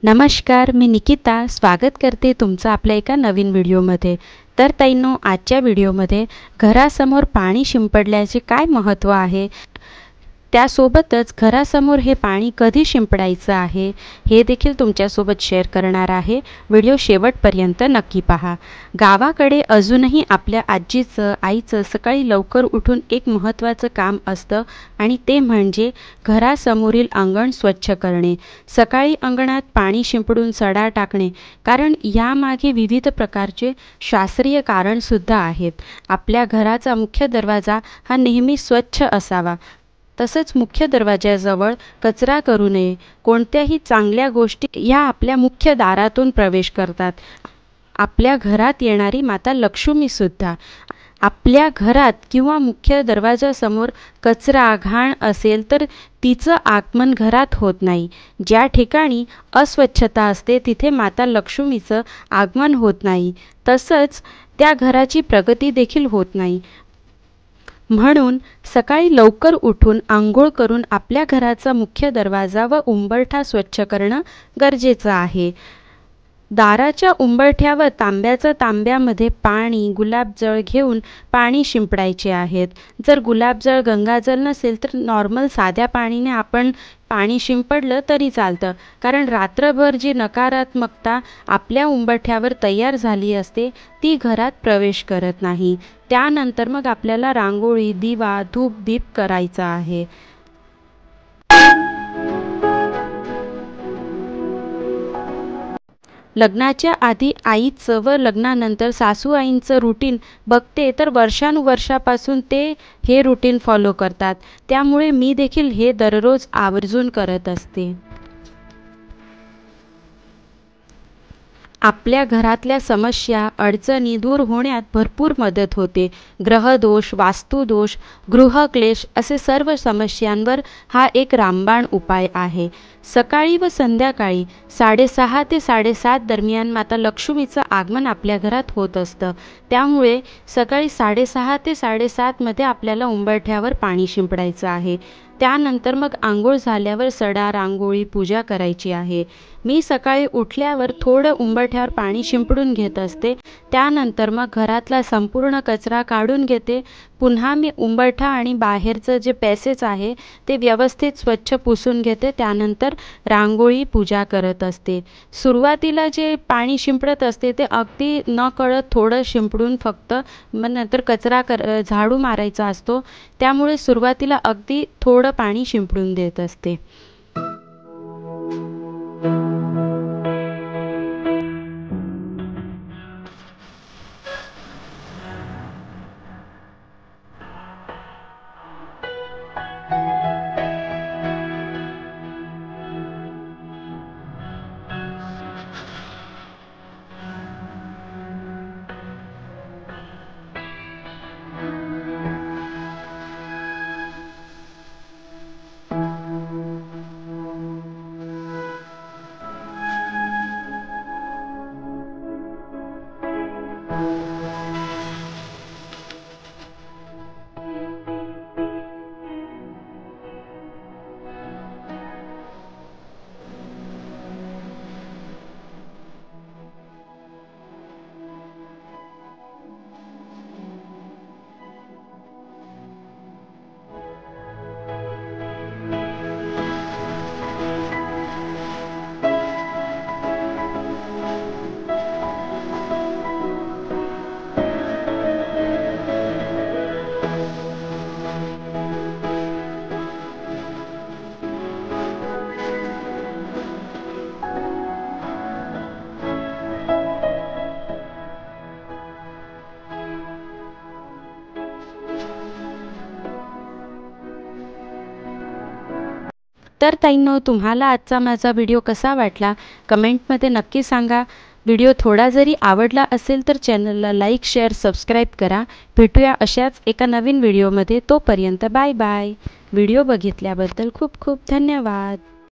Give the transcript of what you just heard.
नमस्कार, मी निकिता स्वागत करते तुमचं आपल्या एका नवीन व्हिडिओमध्ये। तर ताईंनो, आजच्या व्हिडिओमध्ये घरासमोर पाणी शिंपडल्याचे काय महत्त्व आहे, त्यासोबतच घरासमोर हे पाणी कधी शिंपडायचं आहे हे देखील तुमच्यासोबत शेअर करणार आहे। व्हिडिओ शेवटपर्यंत नक्की पहा। गावाकडे अजूनही आपल्या आजीचं आईचं सकाळी लवकर उठून एक महत्त्वाचं काम असतं आणि ते म्हणजे घरासमोरील अंगण स्वच्छ करणे। सकाळी अंगणात पाणी शिंपडून सडा टाकणे, कारण यामागे विविध प्रकारचे शास्त्रीय कारणसुद्धा आहेत। आपल्या घराचा मुख्य दरवाजा हा नेहमी स्वच्छ असावा, तसंच मुख्य दरवाजाजवळ कचरा करू नये। कोणत्याही चांगल्या गोष्टी या आपल्या मुख्य दारातून प्रवेश करतात। आपल्या घरात येणारी माता लक्ष्मीसुद्धा आपल्या घरात किंवा मुख्य दरवाजासमोर कचरा घाण असेल तर तिचं आगमन घरात होत नाही। ज्या ठिकाणी अस्वच्छता असते तिथे माता लक्ष्मीचं आगमन होत नाही, तसंच त्या घराची प्रगती देखील होत नाही। म्हणून सकाळी लवकर उठून आंघोळ करून आपल्या घराचा मुख्य दरवाजा व उंबरठा स्वच्छ करणं गरजेचं आहे। दाराच्या उंबरठ्यावर तांब्यामध्ये पाणी गुलाबजळ घेऊन पाणी शिंपडायचे आहेत। जर गुलाबजळ गंगाजल नसेल तर नॉर्मल साध्या पाणीने आपण पाणी शिंपडलं तरी चालतं, कारण रात्रभर जी नकारात्मकता आपल्या उंबरठ्यावर तयार झाली असते ती घरात प्रवेश करत नाही। त्यानंतर मग आपल्याला रांगोळी, दिवा, धूप, दीप करायचा आहे। लग्नाच्या आधी आईचं व लग्नानंतर सासूआईंचं रुटीन बघते तर वर्षानुवर्षापासून ते हे रुटीन फॉलो करतात, त्यामुळे मी देखील हे दररोज आवर्जून करत असते। आपल्या घरातल्या समस्या अडचणी दूर होण्यात भरपूर मदत होते। ग्रहदोष, वास्तुदोष, गृहक्लेश असे सर्व समस्यांवर हा एक रामबाण उपाय आहे। सकाळी व संध्याकाळी 6:30 ते 7:30 दरम्यान माता लक्ष्मीचं आगमन आपल्या घरात होत असतं, त्यामुळे सकाळी 6:30 ते 7:30 मध्ये आपल्याला उंबरठ्यावर पाणी शिंपडायचं आहे। त्यानंतर मग आंघोळ झाल्यावर सडा, रांगोळी, पूजा करायची आहे। मी सकाळी उठल्यावर थोडं उंबरठ्यावर पाणी शिंपडून घेत असते, त्यानंतर मग घरातला संपूर्ण कचरा काढून घेते। पुन्हा मी उंबरठा आणि बाहेरचं जे पॅसेज आहे ते व्यवस्थित स्वच्छ पुसून घेते, त्यानंतर रांगोळी, पूजा करत असते। सुरुवातीला जे पाणी शिंपडत असते ते अगदी नकळत थोडं शिंपडून फक्त मग नंतर कचरा झाडू मारायचा असतो, त्यामुळे सुरुवातीला अगदी थोडं पाणी शिंपडून देत असते। तर ताईंनो, तुम्हाला आजचा माझा व्हिडिओ कसा वाटला कमेंटमध्ये नक्की सांगा। व्हिडिओ थोडा जरी आवडला असेल तर चॅनलला लाईक, शेअर, सबस्क्राईब करा। भेटूया अशाच एका नवीन व्हिडिओमध्ये, तोपर्यंत बाय बाय। व्हिडिओ बघितल्याबद्दल खूप खूप धन्यवाद।